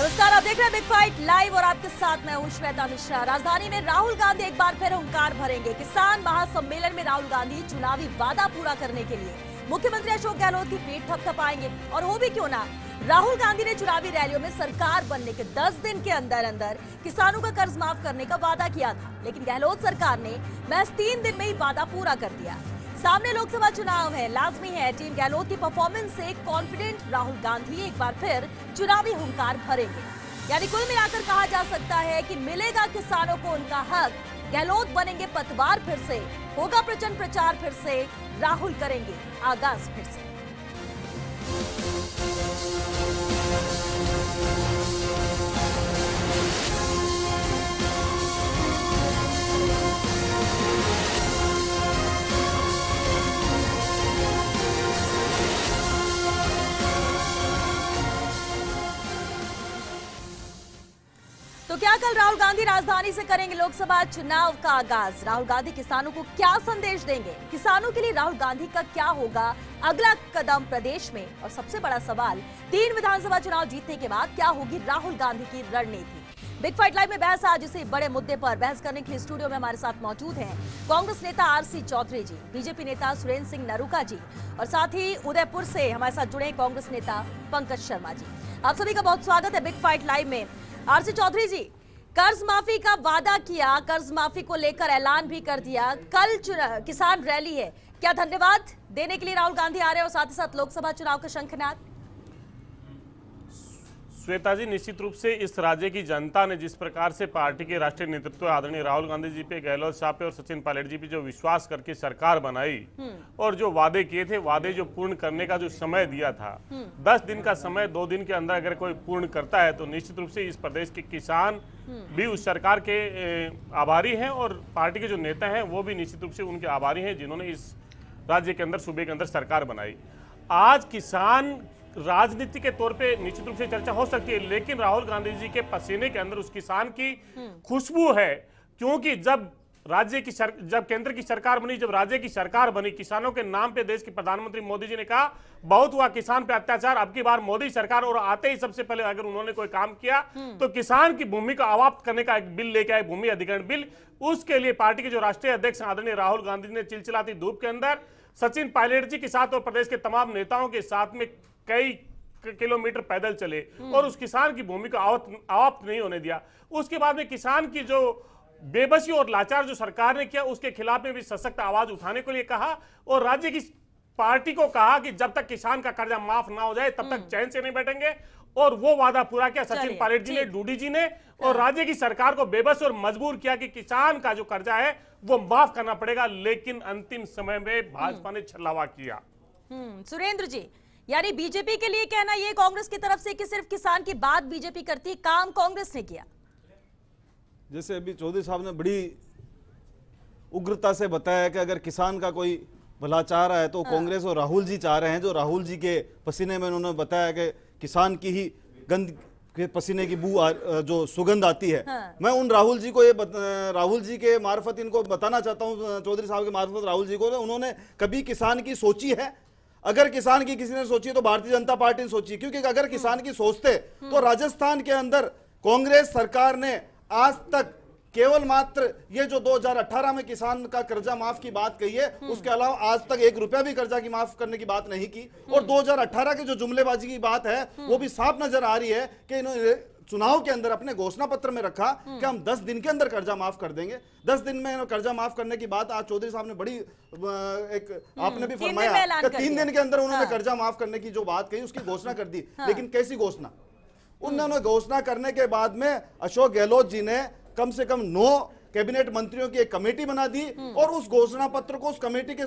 नमस्कार, आप देख रहे हैं बिग फाइट लाइव और आपके साथ मैं हूं श्वेता मिश्रा। राजधानी में राहुल गांधी एक बार फिर हुंकार भरेंगे। किसान महासम्मेलन में राहुल गांधी चुनावी वादा पूरा करने के लिए मुख्यमंत्री अशोक गहलोत की पीठ थपथपाएंगे। और हो भी क्यों ना, राहुल गांधी ने चुनावी रैलियों में सरकार बनने के 10 दिन के अंदर अंदर किसानों का कर्ज माफ करने का वादा किया था, लेकिन गहलोत सरकार ने महज 3 दिन में ही वादा पूरा कर दिया। सामने लोकसभा चुनाव है, लाजमी है टीम गहलोत की परफॉर्मेंस से कॉन्फिडेंट राहुल गांधी एक बार फिर चुनावी हुंकार भरेंगे। यानी कुल मिलाकर कहा जा सकता है कि मिलेगा किसानों को उनका हक। गहलोत बनेंगे पतवार फिर से, होगा प्रचंड प्रचार फिर से, राहुल करेंगे आगाज फिर से। तो क्या कल राहुल गांधी राजधानी से करेंगे लोकसभा चुनाव का आगाज? राहुल गांधी किसानों को क्या संदेश देंगे? किसानों के लिए राहुल गांधी का क्या होगा अगला कदम प्रदेश में? और सबसे बड़ा सवाल, 3 विधानसभा चुनाव जीतने के बाद क्या होगी राहुल गांधी की रणनीति? बिग फाइट लाइव में बहस आज इसी बड़े मुद्दे पर बहस करने के लिए स्टूडियो में हमारे साथ मौजूद हैं कांग्रेस नेता आरसी चौधरी जी, बीजेपी नेता सुरेंद्र सिंह नरूका जी और साथ ही उदयपुर से हमारे साथ जुड़े कांग्रेस नेता पंकज शर्मा जी। आप सभी का बहुत स्वागत है बिग फाइट लाइव में। आरसी चौधरी जी, कर्ज माफी का वादा किया, कर्ज माफी को लेकर ऐलान भी कर दिया, कल किसान रैली है, क्या धन्यवाद देने के लिए राहुल गांधी आ रहे हैं और साथ ही साथ लोकसभा चुनाव का शंखनाद? श्वेता जी, निश्चित रूप से इस राज्य की जनता ने जिस प्रकार से पार्टी के राष्ट्रीय नेतृत्व आदरणीय राहुल गांधी जी पे, गहलोत साहब पे और सचिन पायलट जी पे जो विश्वास करके सरकार बनाई और जो वादे किए थे, वादे जो पूर्ण करने का जो समय दिया था, 10 दिन का समय 2 दिन के अंदर अगर कोई पूर्ण करता है तो निश्चित रूप से इस प्रदेश के किसान भी उस सरकार के आभारी हैं और पार्टी के जो नेता हैं वो भी निश्चित रूप से उनके आभारी हैं जिन्होंने इस राज्य के अंदर, सूबे के अंदर सरकार बनाई। आज किसान राजनीति के तौर पे निश्चित रूप से चर्चा हो सकती है, लेकिन राहुल गांधी जी के पसीने के अंदर उस किसान की खुशबू है, क्योंकि जब केंद्र की सरकार बनी, जब राज्य की सरकार बनी, किसानों के नाम पे देश के प्रधानमंत्री मोदी जी ने कहा बहुत हुआ किसान पे अत्याचार, अब की बार मोदी सरकार, और आते ही सबसे पहले अगर उन्होंने कोई काम किया तो किसान की भूमि को अवाप्त करने का एक बिल लेके आए, भूमि अधिग्रहण बिल। उसके लिए पार्टी के जो राष्ट्रीय अध्यक्ष आदरणीय राहुल गांधी ने चिलचिलाती धूप के अंदर सचिन पायलट जी के साथ और प्रदेश के तमाम नेताओं के साथ में कई किलोमीटर पैदल चले और उस किसान की भूमि को अवाप्त नहीं होने दिया। उसके बाद में किसान की जो बेबसी और लाचार जो सरकार ने किया, उसके खिलाफ में भी सशक्त आवाज उठाने के लिए कहा और राज्य की पार्टी को कहा कि जब तक किसान का कर्जा माफ ना हो जाए तब तक चैन से नहीं बैठेंगे, और वो वादा पूरा किया सचिन पायलट जी ने, डूडी जी ने, और राज्य की सरकार को बेबस और मजबूर किया कि किसान का जो कर्जा है वो माफ करना पड़ेगा, लेकिन अंतिम समय में भाजपा ने छलावा किया। सुरेंद्र जी, यानी बीजेपी के लिए कहना ये कांग्रेस की तरफ से कि सिर्फ किसान की बात बीजेपी करती है, काम कांग्रेस ने किया? जैसे अभी चौधरी साहब ने बड़ी उग्रता से बताया कि अगर किसान का कोई भला चाह रहा है तो कांग्रेस और राहुल जी चाह रहे हैं। जो राहुल जी के पसीने में उन्होंने बताया कि किसान की ही गंद के पसीने की बू जो सुगंध आती है। मैं उन राहुल जी को राहुल जी के मार्फत इनको बताना चाहता हूँ, चौधरी साहब के मार्फत राहुल जी को, उन्होंने कभी किसान की सोची है? अगर किसान की किसी ने सोची तो भारतीय जनता पार्टी ने सोची, क्योंकि अगर किसान की सोचते तो राजस्थान के अंदर कांग्रेस सरकार ने आज तक केवल मात्र ये जो 2018 में किसान का कर्जा माफ की बात कही है, उसके अलावा आज तक 1 रुपया भी कर्जा की माफ करने की बात नहीं की। और 2018 की जो जुमलेबाजी की बात है वो भी साफ नजर आ रही है कि इन्होंने चुनाव के अंदर अपने घोषणा पत्र में रखा कि हम 10 दिन के अंदर कर्जा माफ कर देंगे। 10 दिन में कर्जा माफ करने की बात आज चौधरी साहब ने बड़ी आपने भी फरमाया कि 3 दिन के अंदर उन्होंने कर्जा माफ करने की जो बात कही उसकी घोषणा कर दी। लेकिन कैसी घोषणा? उन्होंने घोषणा करने के बाद में अशोक गहलोत जी ने कम से कम 9 कैबिनेट मंत्रियों की एक कमेटी बना दी और उस घोषणा पत्र को उस कमेटी के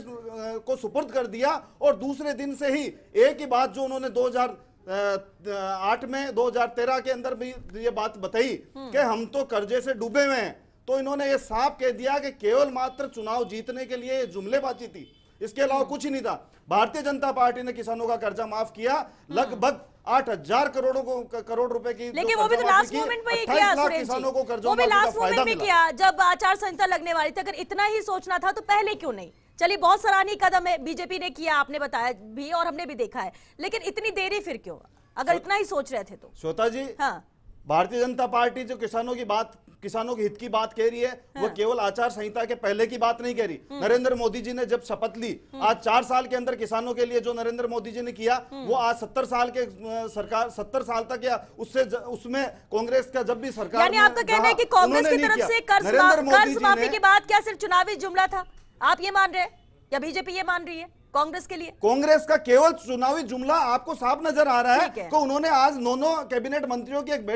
को सुपुर्द कर दिया। और दूसरे दिन से ही एक ही बात जो उन्होंने 2008 में 2013 के अंदर भी ये बात बताई कि हम तो कर्जे से डूबे हुए हैं, तो इन्होंने ये साफ कह दिया कि केवल मात्र चुनाव जीतने के लिए जुमलेबाजी थी, इसके अलावा कुछ ही नहीं था। भारतीय जनता पार्टी ने किसानों का कर्जा माफ किया, लगभग 8,000 करोड़ रुपए की, लेकिन वो भी तो लास्ट मोमेंट में ही किया किसानों को कर्जा वो भी लास्ट मोमेंट में किया जब आचार संहिता लगने वाली थी। अगर इतना ही सोचना था तो पहले क्यों नहीं? चलिए, बहुत सराहनीय कदम है, बीजेपी ने किया, आपने बताया भी और हमने भी देखा है, लेकिन इतनी देरी फिर क्यों? अगर इतना ही सोच रहे थे तो। श्वेता जी, हाँ, भारतीय जनता पार्टी जो किसानों के हित की बात कह रही है, वो केवल आचार संहिता के पहले की बात नहीं कह रही। नरेंद्र मोदी जी ने जब शपथ ली, आज 4 साल के अंदर किसानों के लिए जो नरेंद्र मोदी जी ने किया, वो आज 70 साल के सरकार 70 साल तक या उसमें कांग्रेस का जब भी सरकार, यानी आपका कहना है कि कांग्रेस की तरफ से कर्ज माफी की बात क्या सिर्फ चुनावी जुमला था, आप ये मान रहे हैं या बीजेपी ये मान रही है? कांग्रेस के लिए कांग्रेस का केवल चुनावी जुमला आपको साफ नजर आ रहा है कि उन्होंने आज 9 कैबिनेट मंत्रियों की एक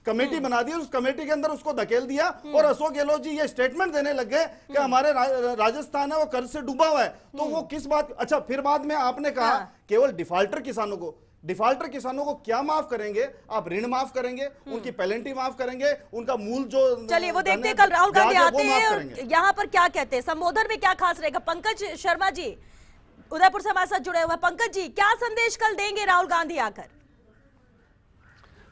कमेटी बना दी, उस कमेटी के अंदर उसको धकेल दिया और अशोक गहलोत जी ये स्टेटमेंट देने लग गए कि हमारे राजस्थान है वो कर्ज से डूबा हुआ है। तो वो किस बात, अच्छा फिर बाद में आपने कहा केवल डिफॉल्टर किसानों को क्या माफ करेंगे? आप ऋण माफ करेंगे, उनकी पेनल्टी माफ करेंगे, उनका मूल जो, चलिए वो देखते हैं कल राहुल गांधी आते हैं और यहाँ पर क्या कहते हैं, संबोधन में क्या खास रहेगा। पंकज शर्मा जी उदयपुर से हमारे साथ जुड़े हुए। पंकज जी, क्या संदेश कल देंगे राहुल गांधी आकर?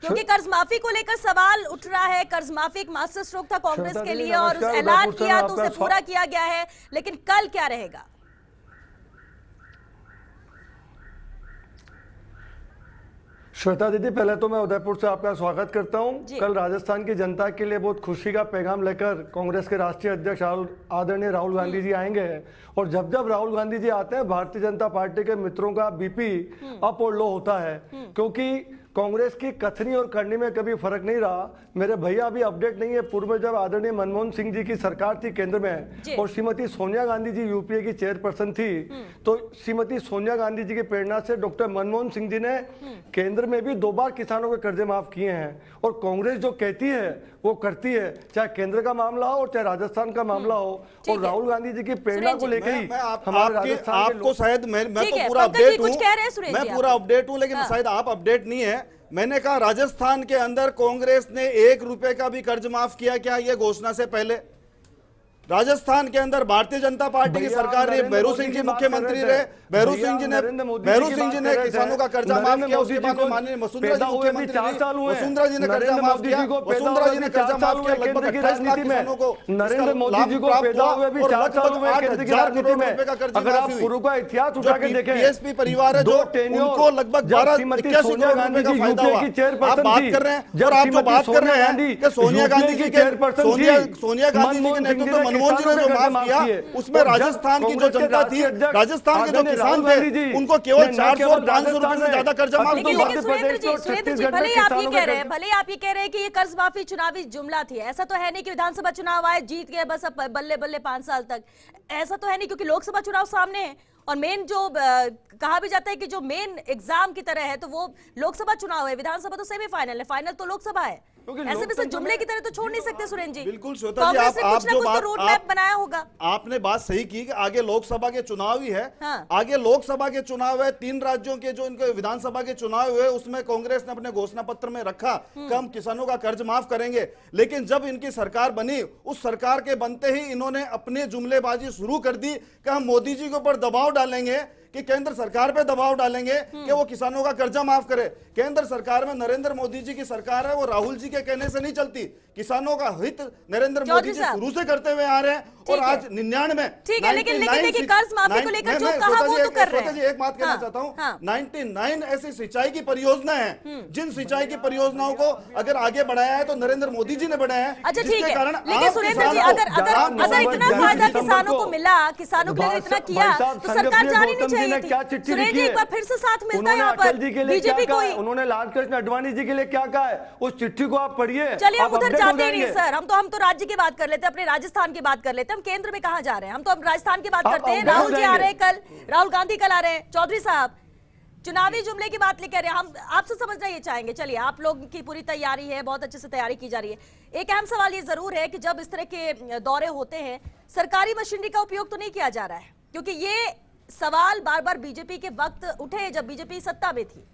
क्योंकि कर्ज माफी को लेकर सवाल उठ रहा है। कर्ज माफी एक मास्टर स्ट्रोक था कांग्रेस के लिए और उस ऐलान किया तो उसे पूरा किया गया है, लेकिन कल क्या रहेगा? श्वेता दीदी, पहले तो मैं उदयपुर से आपका स्वागत करता हूं। कल राजस्थान की जनता के लिए बहुत खुशी का पैगाम लेकर कांग्रेस के राष्ट्रीय अध्यक्ष आदरणीय राहुल गांधी जी आएंगे और जब जब राहुल गांधी जी आते हैं, भारतीय जनता पार्टी के मित्रों का बीपी अप और लो होता है, क्योंकि कांग्रेस की कथनी और करनी में कभी फर्क नहीं रहा। मेरे भैया अभी अपडेट नहीं है, पूर्व में जब आदरणीय मनमोहन सिंह जी की सरकार थी केंद्र में और श्रीमती सोनिया गांधी जी यूपीए की चेयरपर्सन थी, तो श्रीमती सोनिया गांधी जी की प्रेरणा से डॉक्टर मनमोहन सिंह जी ने केंद्र में भी 2 बार किसानों के कर्जे माफ किए हैं। और कांग्रेस जो कहती है वो करती है, चाहे केंद्र का मामला हो चाहे राजस्थान का मामला हो। और राहुल गांधी जी की प्रेरणा को लेकर ही हमारे राजस्थान आपको शायद मैं तो पूरा अपडेट हूँ, मैं पूरा अपडेट हूँ, लेकिन शायद आप अपडेट नहीं है। मैंने कहा राजस्थान के अंदर कांग्रेस ने 1 रुपए का भी कर्ज माफ किया क्या ये घोषणा से पहले? राजस्थान के अंदर भारतीय जनता पार्टी की सरकार रही, भैरू सिंह जी मुख्यमंत्री रहे, भैरू सिंह जी ने किसानों का कर्जा माफ किया। उसके बाद में माननीय वसुंधरा जी मुख्यमंत्री रही, वसुंधरा जी ने कर्जा माफ किया, वसुंधरा जी ने कर्जा माफ किया। लगभग 28 लाख किसानों को नरेंद्र मोदी जी को पैदा हुए भी 4 साल हुए केंद्र की राजनीति में। अगर आप पूर्व का इतिहास उठा के देखें, बीएसपी परिवार है जो उनको लगभग 12-81 करोड़ रुपए का फायदा हुआ। आप बात कर रहे हैं और आप जो बात कर रहे हैं कि सोनिया गांधी जी के नेतृत्व मनमोहन जी ने जो माफ किया, उसमें राजस्थान की जो जनता थी, राजस्थान के जो किसान थे, उनको केवल 400 और 500 रुपए से ज्यादा कर्जा माफ किया। सुरेंद्र जी, भले आप ये कह रहे हैं कि ये कर्ज माफी चुनावी जुमला थी, ऐसा तो है नहीं कि विधानसभा चुनाव आए जीत गए बस अब बल्ले बल्ले 5 साल तक, ऐसा तो है नहीं, क्योंकि लोकसभा चुनाव सामने है और मेन जो कहा भी जाता है कि जो मेन एग्जाम की तरह है तो वो लोकसभा चुनाव है, विधानसभा तो सेमीफाइनल है, फाइनल तो लोकसभा है। ऐसे भी जुमले की तरह तो छोड़ नहीं सकते सुरेंद्र जी। बिल्कुल श्वेता जी, आप जो बात रोड मैप बनाया होगा, आपने बात सही की कि आगे लोकसभा के चुनाव ही है। हाँ। आगे लोकसभा के चुनाव है, 3 राज्यों के जो इनके विधानसभा के चुनाव हुए उसमें कांग्रेस ने अपने घोषणा पत्र में रखा कि हम किसानों का कर्ज माफ करेंगे। लेकिन जब इनकी सरकार बनी, उस सरकार के बनते ही इन्होंने अपने जुमलेबाजी शुरू कर दी कि हम मोदी जी के ऊपर दबाव डालेंगे, कि केंद्र सरकार पे दबाव डालेंगे कि वो किसानों का कर्जा माफ करे। केंद्र सरकार में नरेंद्र मोदी जी की सरकार है, वो राहुल जी के कहने से नहीं चलती। किसानों का हित नरेंद्र मोदी जी शुरू से करते हुए आ रहे हैं और आज 99 ठीक है, लेकिन कर्ज माफी को लेकर जो कहा वो तो कर रहे हैं। एक बात कहना चाहता हूँ, 99 ऐसी सिंचाई की परियोजना है जिन सिंचाई की परियोजनाओं को अगर आगे बढ़ाया है तो नरेंद्र मोदी जी ने बढ़ाया है। अच्छा ठीक है, लेकिन सुरेंद्र जी अगर इतना फायदा किसानों को मिला, किसानों के लिए इतना किया तो सरकार जानी नहीं चाहिए थी। सुरेंद्र जी एक बार फिर से साथ मिलता है यहाँ पर बीजेपी को। उन्होंने लालकृष्ण आडवाणी जी के लिए क्या कहा है, उस चिट्ठी को आप पढ़िए। चलिए हम उधर जाते नहीं सर, हम तो राज्य की बात कर लेते हैं, अपने राजस्थान की बात कर लेते हैं। हम केंद्र में कहाँ जा रहे हैं, हम तो अब राजस्थान की बात करते हैं। राहुल जी आ रहे हैं कल, राहुल गांधी कल आ रहे हैं। चौधरी साहब चुनावी जुमले की बात लेकर हम आपसे समझना ये चाहेंगे। चलिए आप लोग की पूरी तैयारी है, बहुत अच्छे से तैयारी की जा रही है। एक अहम सवाल ये जरूर है कि जब इस तरह के दौरे होते हैं सरकारी मशीनरी का उपयोग तो नहीं किया जा रहा है, क्योंकि ये सवाल बार बार बीजेपी के वक्त उठे जब बीजेपी सत्ता में थी।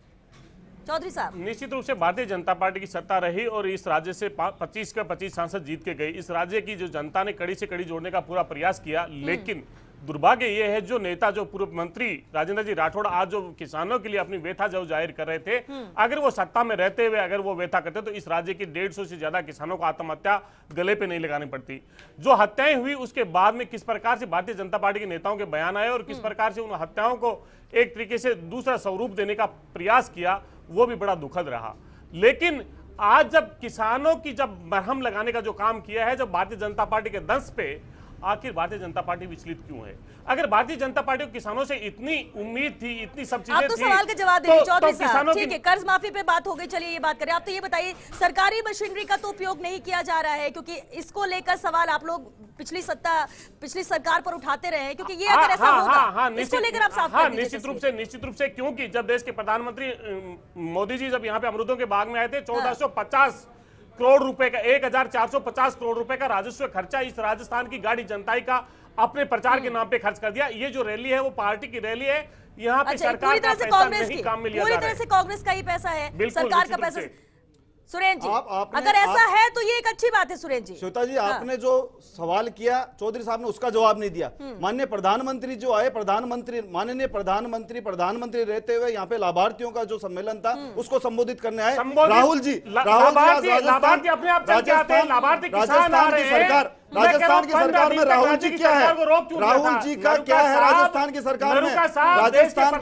चौधरी साहब, निश्चित रूप से भारतीय जनता पार्टी की सत्ता रही और इस राज्य से 25 का 25 सांसद जीत के गए। इस राज्य की जो जनता ने कड़ी से कड़ी जोड़ने का पूरा प्रयास किया, लेकिन दुर्भाग्य यह है जो नेता, जो पूर्व मंत्री राजेंद्र जी राठौड़ आज जो किसानों के लिए अपनी व्यथा जो जाहिर कर रहे थे, अगर वो सत्ता में रहते हुए अगर वो व्यथा करते तो इस राज्य की 150 से ज्यादा किसानों को आत्महत्या गले पे नहीं लगानी पड़ती। जो हत्याएं हुई उसके बाद में किस प्रकार से भारतीय जनता पार्टी के नेताओं के बयान आए और किस प्रकार से उन हत्याओं को एक तरीके से दूसरा स्वरूप देने का प्रयास किया, वो भी बड़ा दुखद रहा। लेकिन आज जब किसानों की जब मरहम लगाने का जो काम किया है, जब भारतीय जनता पार्टी के दंश पे, आखिर भारतीय जनता पार्टी विचलित क्यों है? अगर भारतीय जनता पार्टी को किसानों से इतनी उम्मीद थी, इतनी सब चीजें आप तो थी, सवाल के जवाब दे चौधरी साहब, ठीक की... है, कर्ज माफी पे बात हो गई, चलिए ये बात करें। आप तो ये बताइए, सरकारी मशीनरी का तो उपयोग नहीं किया जा रहा है, क्योंकि इसको लेकर सवाल आप लोग पिछली सरकार पर उठाते रहे हैं, क्योंकि ये अगर ऐसा होगा, इसको लेकर आप साफ कर दीजिए। निश्चित रूप से, क्योंकि जब देश के प्रधानमंत्री मोदी जी जब यहाँ पे अमरूदों के बाग में आए थे, 1450 करोड़ रुपए का, 1450 करोड़ रुपए का राजस्व खर्चा इस राजस्थान की गाड़ी जनताई का अपने प्रचार के नाम पे खर्च कर दिया। ये जो रैली है वो पार्टी की रैली है, यहाँ पे सरकार का पैसा नहीं काम में लिया जा रहा है। पूरी तरह से कांग्रेस का ही पैसा है, सरकार का पैसा। सुरेंद्र जी, आपने अगर ऐसा है तो ये एक अच्छी बात है। सुरेंद्र जी, श्वेता जी, आपने जो सवाल किया चौधरी साहब ने उसका जवाब नहीं दिया। माननीय प्रधानमंत्री जो आए, माननीय प्रधानमंत्री रहते हुए यहाँ पे लाभार्थियों का जो सम्मेलन था उसको संबोधित करने आए राहुल जी। लाभार्थी अपने आप चल के आते हैं, लाभार्थी किसान आ रहे हैं। राजस्थान की सरकार में राहुल जी क्या है? राहुल जी का क्या है राजस्थान की सरकार में? राजस्थान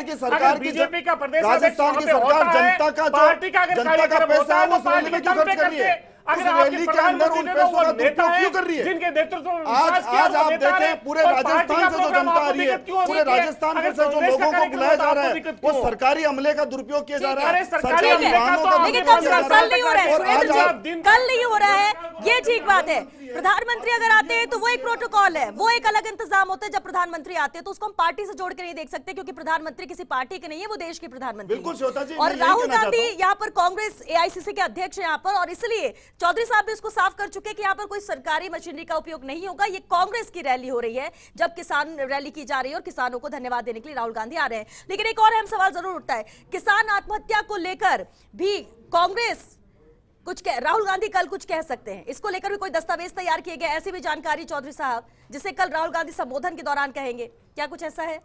की सरकार बीजेपी का प्रदेश राजस्थान की सरकार जनता का पैसा है वो उस रैली में क्यों खर्च कर रही है? उस रैली के अंदर उन पैसों का दुरुपयोग क्यों कर रही है? जिनके नेतृत्व में आज आप देखें पूरे राजस्थान से जो जनता आ रही है, पूरे राजस्थान से जो लोगों को बुलाया जा रहा है, वो सरकारी अमले का दुरुपयोग किया जा रहा है, सरकारी वाहनों का लेकिन कम से कम कल नहीं हो रहा है, कल नहीं हो रहा है, ये ठीक बात है। प्रधानमंत्री अगर आते हैं तो वो एक प्रोटोकॉल है, वो एक अलग इंतजाम होता है। जब प्रधानमंत्री आते हैं तो उसको हम पार्टी से जोड़ के नहीं देख सकते, क्योंकि प्रधानमंत्री किसी पार्टी के नहीं है, वो देश के प्रधानमंत्री। बिल्कुल श्वेता जी, और राहुल गांधी यहाँ पर कांग्रेस एआईसीसी के अध्यक्ष है यहाँ पर, और इसलिए चौधरी साहब भी इसको साफ कर चुके कि यहाँ पर कोई सरकारी मशीनरी का उपयोग नहीं होगा। ये कांग्रेस की रैली हो रही है, जब किसान रैली की जा रही है और किसानों को धन्यवाद देने के लिए राहुल गांधी आ रहे हैं। लेकिन एक और अहम सवाल जरूर उठता है, किसान आत्महत्या को लेकर भी कांग्रेस कुछ राहुल गांधी कल कुछ कह सकते हैं, इसको लेकर भी कोई दस्तावेज तैयार किए गए, ऐसी भी जानकारी चौधरी साहब, जिसे कल राहुल गांधी संबोधन के दौरान कहेंगे, क्या कुछ ऐसा है?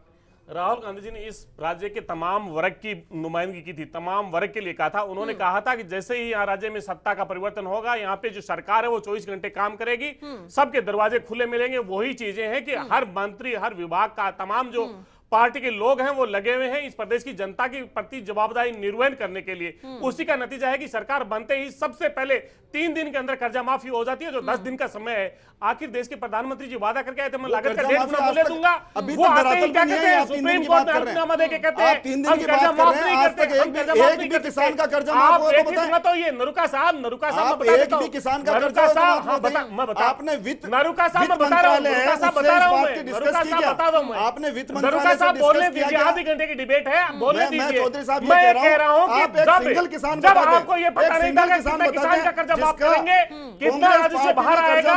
राहुल गांधी जी ने इस राज्य के तमाम वर्ग की नुमाइंदगी की थी, तमाम वर्ग के लिए कहा था। उन्होंने कहा था कि जैसे ही यहाँ राज्य में सत्ता का परिवर्तन होगा, यहाँ पे जो सरकार है वो 24 घंटे काम करेगी, सबके दरवाजे खुले मिलेंगे। वही चीजें हैं कि हर मंत्री, हर विभाग का, तमाम जो पार्टी के लोग हैं वो लगे हुए हैं इस प्रदेश की जनता के प्रति जवाबदारी निर्वहन करने के लिए। उसी का नतीजा है कि सरकार बनते ही सबसे पहले 3 दिन के अंदर कर्जा माफी हो जाती है, जो 10 दिन का समय है। आखिर देश के प्रधानमंत्री जी वादा करके आए थे, मैं लागत का 1.5 गुना बोले दूंगा, वो आते ही क्या कहते हैं, सुप्रीम कोर्ट में हलफनामा देके कहते हैं हम कर्जा माफ नहीं करते, हम कर्जा माफ नहीं करते। किसान का कर्जा माफ हो तो बताएं। तो ये नरुका साहब मैं बता देता हूं, किसान का कर्जा मैं बता, आपने वित्त नरुका साहब मैं बता रहा हूं, नरुका साहब बता रहा हूं, नरुका साहब बता रहा हूं मैं, आपने वित्त मंत्रालय से साहब बोलने दीजिए, आधे घंटे की डिबेट है, बोलने दीजिए। मैं कह रहा हूं कि जब आपको ये पता नहीं था कि किसान का कर्जा माफ करेंगे, कितना राजस्व बाहर आएगा,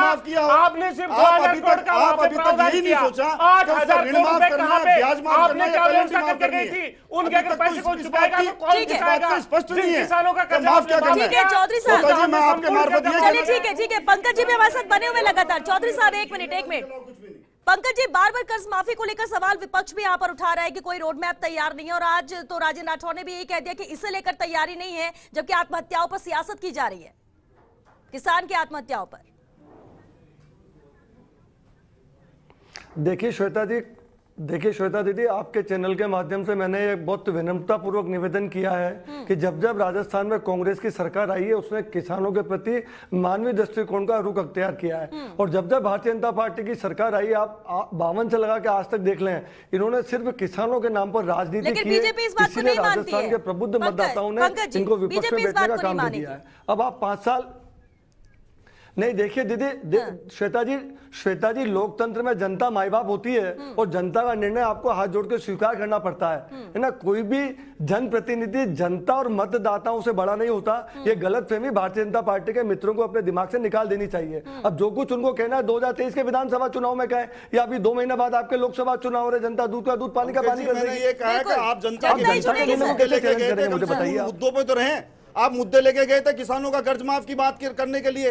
आपने सिर्फ 2000 करोड़ का वहां पे प्रावधान किया, 8000 करोड़ रुपए कहां पे आपने क्या व्यवस्था करके गई थी? उनके अगर पैसे को चुकाएगा तो कौन चुकाएगा? स्पष्ट नहीं है, किसानों का कर्जा माफ क्या ठीक है चौधरी साहब, मैं आपके मार्फत चलिए ठीक है, पंकज जी भी हमारे साथ बने हुए लगातार। चौधरी साहब एक मिनट, पंकज जी, बार बार कर्ज माफी को लेकर सवाल विपक्ष भी यहाँ पर उठा रहा है कि कोई रोड मैप तैयार नहीं है, और आज तो राजेंद्र राठौड़ ने भी यही कह दिया कि इसे लेकर तैयारी नहीं है, जबकि आत्महत्याओं पर सियासत की जा रही है, किसान की आत्महत्याओं पर। देखिए श्वेता दीदी, आपके चैनल के माध्यम से मैंने एक बहुत विनम्रता पूर्वक निवेदन किया है कि जब राजस्थान में कांग्रेस की सरकार आई है, उसने किसानों के प्रति मानवीय दृष्टिकोण का रुख अख्तियार किया है। और जब भारतीय जनता पार्टी की सरकार आई, आप 52 से लगा के आज तक देख लें, इन्होंने सिर्फ किसानों के नाम पर राजनीति की है, इसीलिए राजस्थान के प्रबुद्ध मतदाताओं ने इनको विपक्ष में बैठने का काम किया है। अब आप 5 साल नहीं, देखिए दीदी, श्वेता जी, लोकतंत्र में जनता माई बाप होती है और जनता का निर्णय आपको हाथ जोड़ के स्वीकार करना पड़ता है ना। कोई भी जनप्रतिनिधि जनता और मतदाताओं से बड़ा नहीं होता। ये गलतफहमी भारतीय जनता पार्टी के मित्रों को अपने दिमाग से निकाल देनी चाहिए। अब जो कुछ उनको कहना है 2023 के विधानसभा चुनाव में कहें, या अभी 2 महीने बाद आपके लोकसभा चुनाव हो रहे, जनता दूध का दूध, पानी का पानी कर देगी। ये कहा है कि आप जनता के मुद्दों पे तो रहे, आप मुद्दे लेके गए थे किसानों का कर्ज माफ की बात करने के लिए।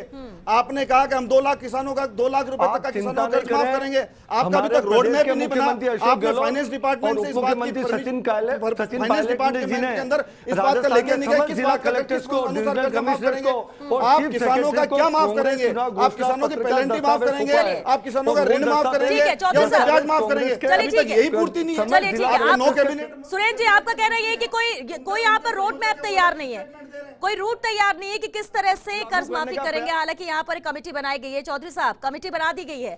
आपने कहा कि हम 2 लाख किसानों का 2 लाख रुपए तक का किसानों का कर्ज माफ करेंगे। आपका अभी तक रोड मैप नहीं बना। आपने फाइनेंस डिपार्टमेंट से इस बात की सचिन पायलट डिपार्टमेंट के अंदर इस बात का लेके नहीं गए किस बात का कलेक्टर्स को, डिविजनल कमिश्नर्स को, आप किसानों का क्या माफ करेंगे? आप किसानों की पेनल्टी माफ करेंगे? आप किसानों का ऋण माफ करेंगे? ब्याज माफ करेंगे? अभी तक यही पूर्ति नहीं है। चलिए ठीक है, नो कैबिनेट। सुरेंद्र जी आपका कहना ये है कि कोई यहाँ पर रोड मैप तैयार नहीं है, कोई रूट तैयार नहीं है कि किस तरह से कर्ज माफी करेंगे। हालांकि यहाँ पर एक कमेटी बनाई गई है, चौधरी साहब कमेटी बना दी गई है,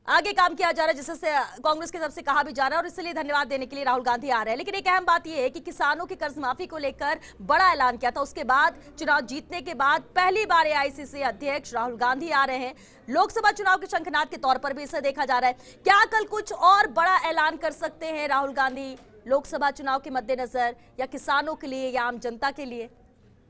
आगे काम किया जा रहा है, जिससे कांग्रेस की तरफ से कहा भी जा रहा है और इसलिए धन्यवाद देने के लिए राहुल गांधी आ रहे हैं। लेकिन एक अहम बात यह है कि किसानों की कर्ज माफी को लेकर बड़ा ऐलान किया था, उसके बाद चुनाव जीतने के बाद पहली बार एआईसीसी अध्यक्ष राहुल गांधी आ रहे हैं। लोकसभा चुनाव के शंखनाद के तौर पर भी इसे देखा जा रहा है। क्या कल कुछ और बड़ा ऐलान कर सकते हैं राहुल गांधी लोकसभा चुनाव के मद्देनजर, या किसानों के लिए या आम जनता के लिए?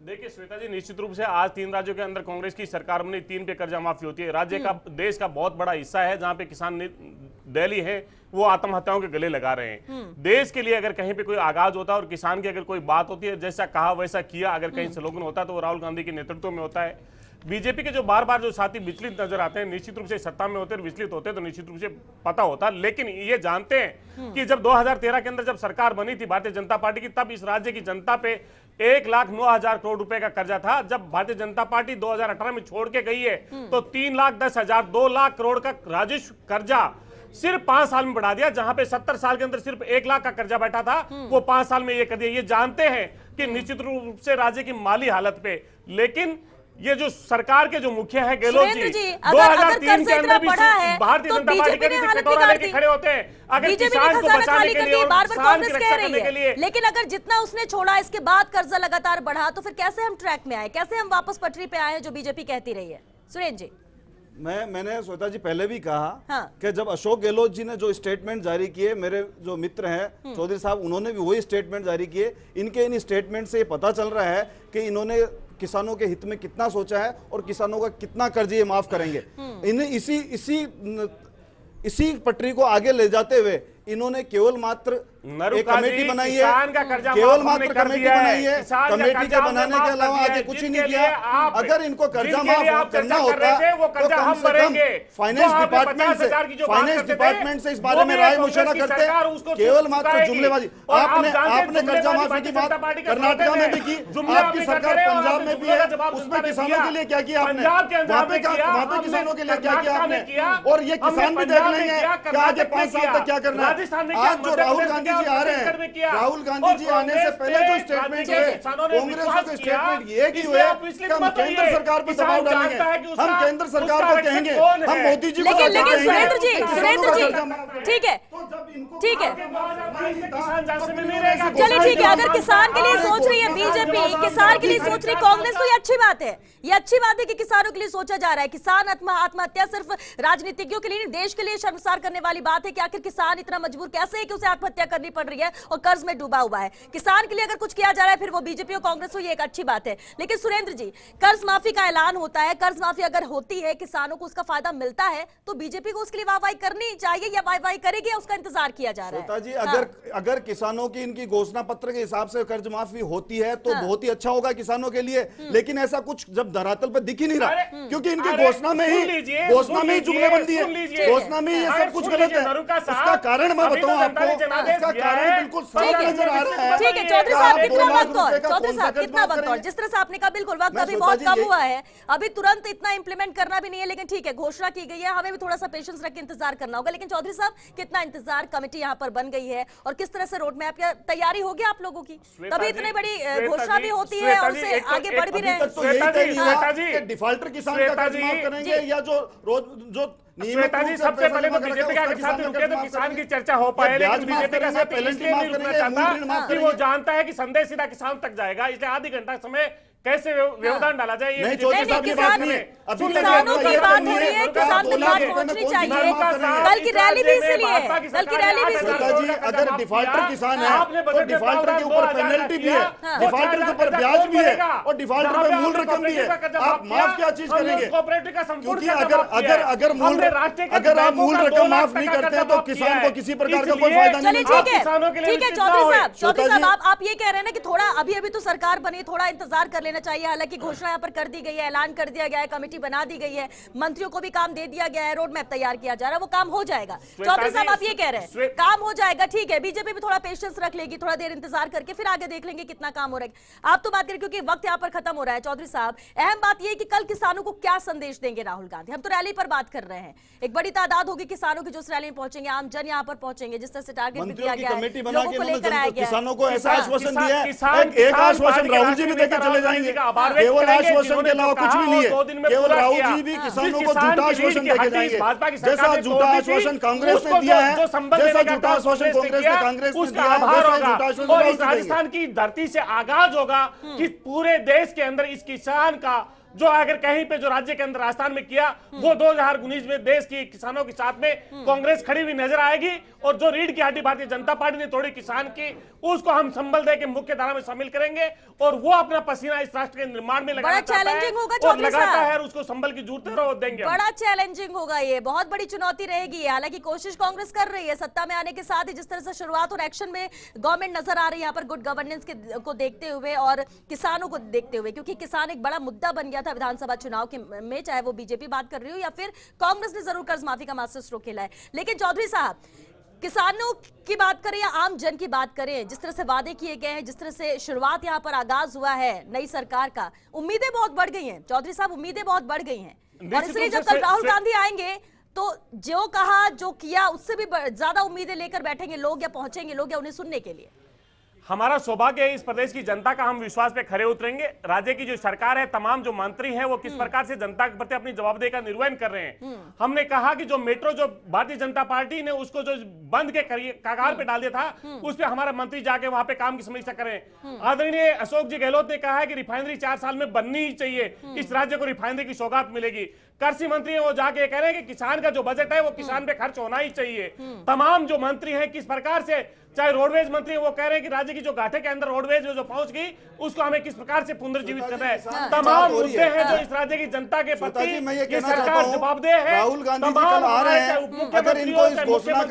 देखिए श्वेता जी, निश्चित रूप से आज 3 राज्यों के अंदर कांग्रेस की सरकार बनी, 3 पे कर्जा माफी होती है। राज्य का, देश का बहुत बड़ा हिस्सा है जहां पे किसान दिल्ली है वो आत्महत्याओं के गले लगा रहे हैं। देश के लिए अगर कहीं पे कोई आगाज होता है और किसान की अगर कोई बात होती है, जैसा कहा वैसा किया, अगर कहीं स्लोगन होता है तो वो राहुल गांधी के नेतृत्व में होता है। बीजेपी के जो बार बार जो साथी विचलित नजर आते हैं, निश्चित रूप से सत्ता में होते हैं, विचलित होते हैं तो निश्चित रूप से पता होता है। लेकिन ये जानते हैं कि जब 2013 के अंदर जब सरकार बनी थी भारतीय जनता पार्टी की, तब इस राज्य की जनता पे 1,09,000 करोड़ रुपए का कर्जा था। जब भारतीय जनता पार्टी 2018 में छोड़ के गई है तो 3,10,000 2 लाख करोड़ का राजस्व कर्जा सिर्फ 5 साल में बढ़ा दिया। जहां पे 70 साल के अंदर सिर्फ 1 लाख का कर्जा बैठा था, वो 5 साल में ये कर दिया। ये जानते हैं कि निश्चित रूप से राज्य की माली हालत पे, लेकिन ये जो सरकार के जो मुखिया है गहलोत जी, 2003 के अंदर भी भारतीय जनता पार्टी के कटोरा लेके खड़े होते हैं अगर किसान को बचाने के लिए और किसान की रक्षा करने के लिए। लेकिन अगर जितना उसने छोड़ा इसके बाद कर्जा लगातार बढ़ा, तो फिर कैसे हम ट्रैक में आए, कैसे हम वापस पटरी पे आए जो बीजेपी कहती रही है? सुरेंद्र जी, मैंने श्वेता जी पहले भी कहा हाँ। कि जब अशोक गहलोत जी ने जो स्टेटमेंट जारी किए, मेरे जो मित्र हैं चौधरी साहब, उन्होंने भी वही स्टेटमेंट जारी किए। इनके इन स्टेटमेंट से पता चल रहा है कि इन्होंने किसानों के हित में कितना सोचा है और किसानों का कितना कर्ज ये माफ करेंगे। इन्हें इसी पटरी को आगे ले जाते हुए इन्होंने केवल मात्र एक कमेटी बनाई है, केवल मात्र कमेटी बनाई है। कमेटी के बनाने के अलावा आगे कुछ ही नहीं किया। अगर इनको कर्जा माफ करना होता तो कम से कम फाइनेंस डिपार्टमेंट से इस बारे में राय मशवरा करते। केवल मात्र जुमलेबाजी। आपने कर्जा माफी की बात कर्नाटका में भी की, आपकी सरकार पंजाब में भी है, उसमें किसानों के लिए क्या किया आपने? वहां पे किसानों के लिए क्या किया आपने? और ये किसान भी देख लेंगे कि आगे 5 साल तक क्या करना है। आज जो राहुल गांधी जी आ रहे हैं, राहुल गांधी जी आने से पहले जो स्टेटमेंट है कांग्रेस का स्टेटमेंट ये की हुआ कि हम केंद्र सरकार पर दबाव डालेंगे, हम केंद्र सरकार को कहेंगे, हम मोदी जी को लेकिन सुरेंद्र जी ठीक है, ठीक है, चलिए ठीक है। अगर किसान के लिए सोच रही है बीजेपी, किसान के लिए सोच रही कांग्रेस, तो ये अच्छी बात है। ये अच्छी बात है कि किसानों के लिए सोचा जा रहा है। किसान आत्महत्या सिर्फ राजनीतिज्ञों के लिए नहीं, देश के लिए शर्मसार करने वाली बात है कि आखिर किसान इतना मजबूर कैसे है कि उसे आत्महत्या करनी पड़ रही है और कर्ज में डूबा हुआ है। किसान के लिए अगर कुछ किया जा रहा है, फिर वो बीजेपी और कांग्रेस हो, ये एक अच्छी बात है। लेकिन सुरेंद्र जी, कर्ज माफी का ऐलान होता है, कर्ज माफी अगर होती है, किसानों को उसका फायदा मिलता है, तो बीजेपी को उसके लिए वाहवाही करनी चाहिए या वाहवाही करेगी, उसका इंतजार किया जा रहा है? जी, अगर किसानों की इनकी घोषणा पत्र के हिसाब से कर्ज माफी होती है तो बहुत ही अच्छा होगा किसानों के लिए। लेकिन ऐसा कुछ जब धरातल पर दिख ही नहीं रहा, क्योंकि इनकी घोषणा में ही जुमलेबंदी है, घोषणा में ये सब कुछ गलत है। उसका कारण मैं बताऊं आपको, इसका कारण बिल्कुल साफ नजर आ रहा है। ठीक है चौधरी साहब, कितना वक्त और? चौधरी साहब कितना वक्त और? जिस तरह से आपने कहा, बिल्कुल वक्त अभी बहुत कम हुआ है, अभी तुरंत इतना इंप्लीमेंट करना भी नहीं है। लेकिन ठीक है, घोषणा की गई है, हमें भी थोड़ा सा पेशेंस रख के इंतजार करना होगा। लेकिन चौधरी साहब, कितना इंतजार, कमेटी यहाँ पर बन गई है और किस तरह से रोड मैप की तैयारी होगी आप लोगों की? तभी इतनी बड़ी घोषणा भी होती है और उसे आगे बढ़ भी रहे हैं। डिफॉल्टर किसान का कर्ज माफ करेंगे या जो श्वेता जी, सबसे पहले तो बीजेपी का साथ रुके तो किसान की चर्चा हो पाए। लेकिन बीजेपी का साथ इसलिए नहीं रुकना चाहता कि वो जानता है कि संदेश सीधा किसान तक जाएगा, इसलिए आधी घंटा समय कैसे व्यवधान डाला जाए। ये किसानों की बात हो रही है, किसान तक बात पहुंचनी चाहिए। कल की रैली भी इसलिए है, कल की रैली भी इसलिए। अगर डिफॉल्टर किसान है तो डिफॉल्टर के ऊपर पेनल्टी भी है, डिफॉल्टर के ऊपर ब्याज भी है और डिफॉल्टर पे मूल रकम भी है। आप माफ क्या चीज करेंगे? क्योंकि अगर आप मूल रकम माफ नहीं करते हैं तो किसान को किसी प्रकार का कोई फायदा नहीं मिलता। ठीक है चौधरी साहब, आप ये कह रहे हैं ना कि थोड़ा अभी तो सरकार बनी, थोड़ा इंतजार कर लेना चाहिए। हालांकि घोषणा यहाँ पर कर दी गई है, ऐलान कर दिया गया है, कमेटी बना दी गई है, मंत्रियों को भी काम दे दिया गया है, रोड मैप तैयार किया जा रहा है, वो काम हो जाएगा। चौधरी साहब आप ये कह रहे हैं काम हो जाएगा, ठीक है, बीजेपी भी थोड़ा पेशेंस रख लेगी, थोड़ा देर इंतजार करके फिर आगे देख लेंगे कितना काम हो रहा है। आप तो बात करें क्योंकि वक्त यहाँ पर खत्म हो रहा है। चौधरी साहब, अहम बात यह कि कल किसानों को क्या संदेश देंगे राहुल गांधी? हम तो रैली पर बात कर रहे हैं, एक बड़ी तादाद होगी किसानों की जो इस रैली में पहुंचेंगे, आम जन यहाँ पर पहुंचेंगे, जिस तरह से टारगेट भी दिया गया है, लोगों को लेकर आया गया, किसानों को ऐसा आश्वासन दिया है, एक आश्वासन राहुल जी भी देकर चले जाएंगे, केवल आश्वासन के अलावा कुछ भी नहीं है, केवल राहुल जी भी किसानों को झूठा आश्वासन देकर जाएंगे। जैसा झूठा आश्वासन कांग्रेस ने दिया है, जैसा झूठा आश्वासन कांग्रेस ने दिया है, और इस राजस्थान की धरती से आगाज होगा कि पूरे देश के अंदर इस किसान का जो अगर कहीं पे जो राज्य के अंदर राजस्थान में किया वो 2019 में देश की किसानों के साथ में कांग्रेस खड़ी हुई नजर आएगी। और जो रीढ़ की हड्डी भारतीय जनता पार्टी ने तोड़ी किसान की, उसको हम संबल दे के मुख्य धारा में शामिल करेंगे और वो अपना पसीना इस राष्ट्र के निर्माण में लगाता है और उसको संबल की जरूरत देंगे। बड़ा चैलेंजिंग होगा, ये बहुत बड़ी चुनौती रहेगी। हालांकि कोशिश कांग्रेस कर रही है सत्ता में आने के साथ ही, जिस तरह से शुरुआत और एक्शन में गवर्नमेंट नजर आ रही है यहाँ पर गुड गवर्नेंस को देखते हुए और किसानों को देखते हुए, क्योंकि किसान एक बड़ा मुद्दा बन गया था विधानसभा चुनाव में, चाहे वो बीजेपी बात कर रही हो या फिर कांग्रेस ने जरूर कर्ज माफी का मास्टर स्ट्रोक खेला है। लेकिन चौधरी साहब, किसानों की बात करें या आम जन की बात करें, जिस तरह से वादे किए गए हैं, जिस तरह से शुरुआत यहाँ पर आगाज हुआ है नई सरकार का, उम्मीदें बहुत बढ़ गई हैं चौधरी साहब, उम्मीदें बहुत बढ़ गई हैं। और इसलिए जब कल राहुल गांधी आएंगे तो जो कहा जो किया उससे भी ज्यादा उम्मीदें लेकर बैठेंगे लोग, या पहुंचेंगे लोग, या उन्हें सुनने के लिए। हमारा सौभाग्य है इस प्रदेश की जनता का, हम विश्वास पे खरे उतरेंगे। राज्य की जो सरकार है, तमाम जो मंत्री हैं, वो किस प्रकार से जनता के प्रति अपनी जवाबदेही का निर्वहन कर रहे हैं। हमने कहा कि जो मेट्रो जो भारतीय जनता पार्टी ने उसको जो बंद के कगार पे डाल दिया था, उस पे हमारा मंत्री जाके वहां पे काम की समीक्षा करें। आदरणीय अशोक जी गहलोत ने कहा है कि रिफाइनरी 4 साल में बननी ही चाहिए, इस राज्य को रिफाइनरी की सौगात मिलेगी। कृषि मंत्री है वो जाके कह रहे हैं कि किसान का जो बजट है वो किसान पे खर्च होना ही चाहिए। तमाम जो मंत्री हैं किस प्रकार से, चाहे रोडवेज मंत्री वो कह रहे हैं कि राज्य की जो घाटे के अंदर रोडवेज जो पहुंच गई उसको हमें किस प्रकार से पुनर्जीवित करना है। तमाम मुद्दे हैं जो इस राज्य की जनता के प्रति ये सरकार जवाबदेह है। राहुल गांधी जी कल आ रहे हैं, अगर इनको इस घोषणा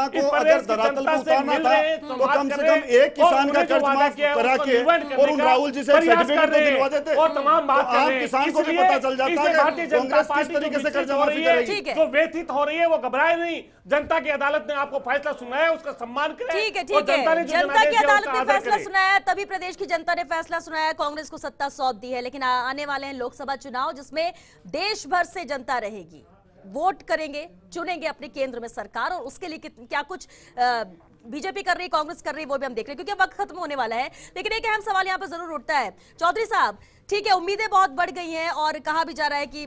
को अगर धरातल पर उतारना था तो कम से कम एक किसान का कर्ज माफ करा के और उन राहुल जी से सर्टिफिकेट दिलवा देते और तमाम बात आम किसान को भी पता चल जाता है कांग्रेस किस तरीके से कर्ज माफी करेगी। जो व्यथित हो रही है वो घबराए नहीं, जनता की अदालत ने आपको फैसला सुनाया, उसका सम्मान करें। ठीक है, जनता की अदालत ने फैसला सुनाया, तभी प्रदेश की जनता ने फैसला सुनाया, कांग्रेस को सत्ता सौंप दी है। लेकिन आने वाले हैं लोकसभा चुनाव, जिसमें देश भर से जनता रहेगी, वोट करेंगे, चुनेंगे अपने केंद्र में सरकार, और उसके लिए क्या कुछ बीजेपी कर रही, कांग्रेस कर रही, वो भी हम देख रहे हैं क्योंकि वक्त खत्म होने वाला है। लेकिन एक अहम सवाल यहाँ पर जरूर उठता है चौधरी साहब, ठीक है उम्मीदें बहुत बढ़ गई हैं और कहा भी जा रहा है कि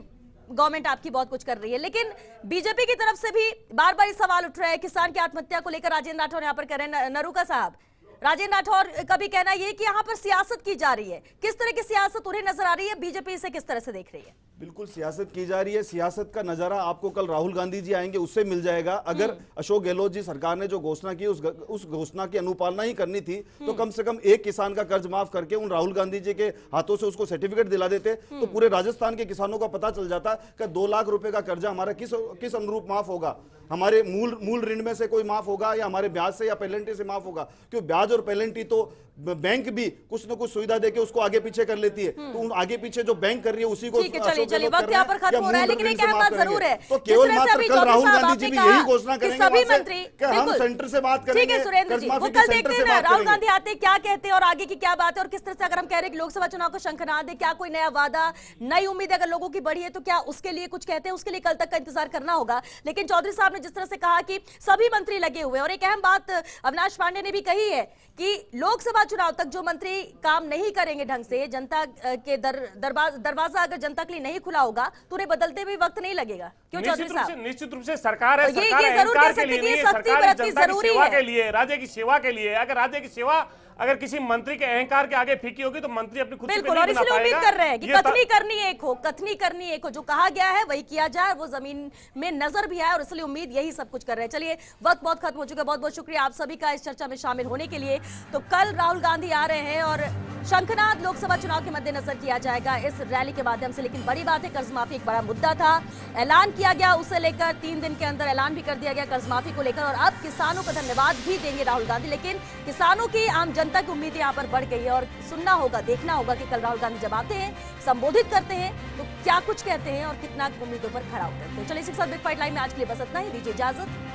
गवर्नमेंट आपकी बहुत कुछ कर रही है, लेकिन बीजेपी की तरफ से भी बार बार सवाल उठ रहा है किसान की आत्महत्या को लेकर। राजेंद्र राठौर यहाँ पर कह रहे हैं, नरूका साहब, राजेंद्र राठौर का भी कहना ये कि यहाँ पर सियासत की जा रही है। किस तरह की सियासत उन्हें नजर आ रही है, बीजेपी इसे किस तरह से देख रही है? बिल्कुल सियासत की जा रही है, सियासत का नजारा आपको कल राहुल गांधी जी आएंगे उससे मिल जाएगा। अगर अशोक गहलोत जी सरकार ने जो घोषणा की उस घोषणा की अनुपालना ही करनी थी तो कम से कम एक किसान का कर्ज माफ करके उन राहुल गांधी जी के हाथों से उसको सर्टिफिकेट दिला देते तो पूरे राजस्थान के किसानों का पता चल जाता कि 2 लाख रुपए का कर्जा हमारा किस अनुरूप माफ होगा, हमारे मूल ऋण में से कोई माफ होगा या हमारे ब्याज से या पेनल्टी से माफ होगा। क्यों ब्याज और पेनल्टी तो बैंक भी कुछ न कुछ सुविधा देके उसको आगे पीछे कर लेती है, तो उन आगे पीछे जो बैंक कर रही है उसी को। चलिए वक्त यहाँ पर खत्म हो रहा है, लेकिन एक अहम बात जरूर है, तो केवल मात्र कल राहुल गांधी जी भी यही घोषणा करेंगे सभी मंत्री कि हम सेंटर से बात करेंगे। ठीक है सुरेंद्र जी, वो कल देखते हैं ना राहुल गांधी आते क्या कहते हैं और आगे की क्या बात है, और किस तरह से अगर हम कह रहे हैं कि लोकसभा चुनाव को शंखनाद दे, क्या कोई नया वादा, नई उम्मीद अगर लोगों की बढ़ी है तो क्या उसके लिए कुछ कहते हैं, उसके लिए कल तक का इंतजार करना होगा। लेकिन चौधरी साहब ने जिस तरह से कहा कि सभी मंत्री लगे हुए, और एक अहम बात अविनाश पांडे ने भी कही है कि लोकसभा चुनाव तक जो मंत्री काम नहीं करेंगे ढंग से, जनता के दरवाजा अगर जनता के लिए नहीं खुला होगा तो उन्हें बदलते भी वक्त नहीं लगेगा। क्यों चौधरी साहब? निश्चित रूप से सरकार है, ये जरूर कह सकते हैं कि सख्ती बरतनी जरूरी है के लिए, राज्य की सेवा के लिए। अगर राज्य की सेवा अगर किसी मंत्री के अहंकार के आगे फीकी होगी तो मंत्री अपनी खुद बिल्कुल, और इसलिए उम्मीद कर रहे हैं कि कथनी करनी एक हो, जो कहा गया है वही किया जाए, वो जमीन में नजर भी आए, और इसलिए उम्मीद यही सब कुछ कर रहे हैं। चलिए वक्त बहुत खत्म हो चुका है, बहुत बहुत शुक्रिया आप सभी का इस चर्चा में शामिल होने के लिए। तो कल राहुल गांधी आ रहे हैं और शंखनाद लोकसभा चुनाव के मद्देनजर किया जाएगा इस रैली के माध्यम से। लेकिन बड़ी बात है, कर्ज माफी एक बड़ा मुद्दा था, ऐलान किया गया, उसे लेकर 3 दिन के अंदर ऐलान भी कर दिया गया कर्ज माफी को लेकर। और अब किसानों का धन्यवाद भी देंगे राहुल गांधी। लेकिन किसानों की, आम जनता की उम्मीदें यहाँ पर बढ़ गई है और सुनना होगा, देखना होगा कि कल राहुल गांधी जब आते हैं, संबोधित करते हैं, तो क्या कुछ कहते हैं और कितना उम्मीदों पर खरा उतरते हैं। चलिए इसी के साथ बिग फाइट लाइव में आज के लिए बस इतना ही। दीजिए इजाजत।